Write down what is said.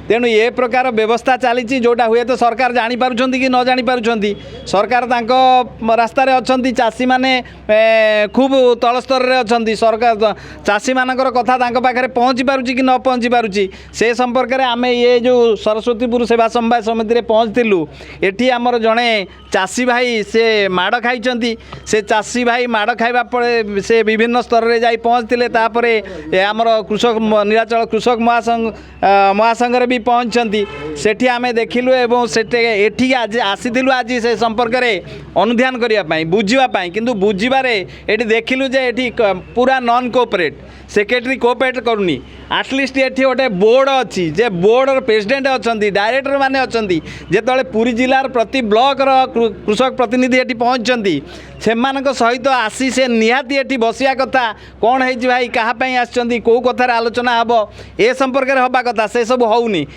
तेणु ए प्रकार व्यवस्था चली जोटा हुए तो सरकार जानीपार कि न जानीपार सरकार रास्तार अच्छा चाषी मैंने खूब तल स्तर में अच्छा सरकार चाषी मानकर कथा पाखे पहुँची पारुची कि न पहुँची पारुची से संपर्क में आम ये जो सरस्वतीपुर सेवा समवाय समिति में पहुँचलु एटी आमर जड़े चाषी भाई से माड़ खाई से चाषी भाई माड़ खाइबा पड़े से विभिन्न स्तर में जाई पहुँचते आमर कृषक नीलाचल कृषक महासंघ भी पहुँचती सेठी आमे देखिलु एवं सेठे एठी आज आसीथिलु आज से संपर्क में अनुध्यान करने बुझापी किंतु बुझारे ये देखिलु जे एठी पूरा नॉन कोऑपरेट सेक्रेटरी कोऑपरेट करूनी आटलिस्ट ये गोटे बोर्ड अच्छी जे बोर्डर प्रेसिडेंट अच्छा डायरेक्टर मैंने अच्छा जिते पूरी जिलार प्रति ब्लॉक कृषक प्रतिनिधि ये पहुँचती से सहित आसी से निहाती ये बसिया कथा कौन है भाई क्या आसो कौ कथार आलोचना हम ए संपर्क में हवा कथा से सब होनी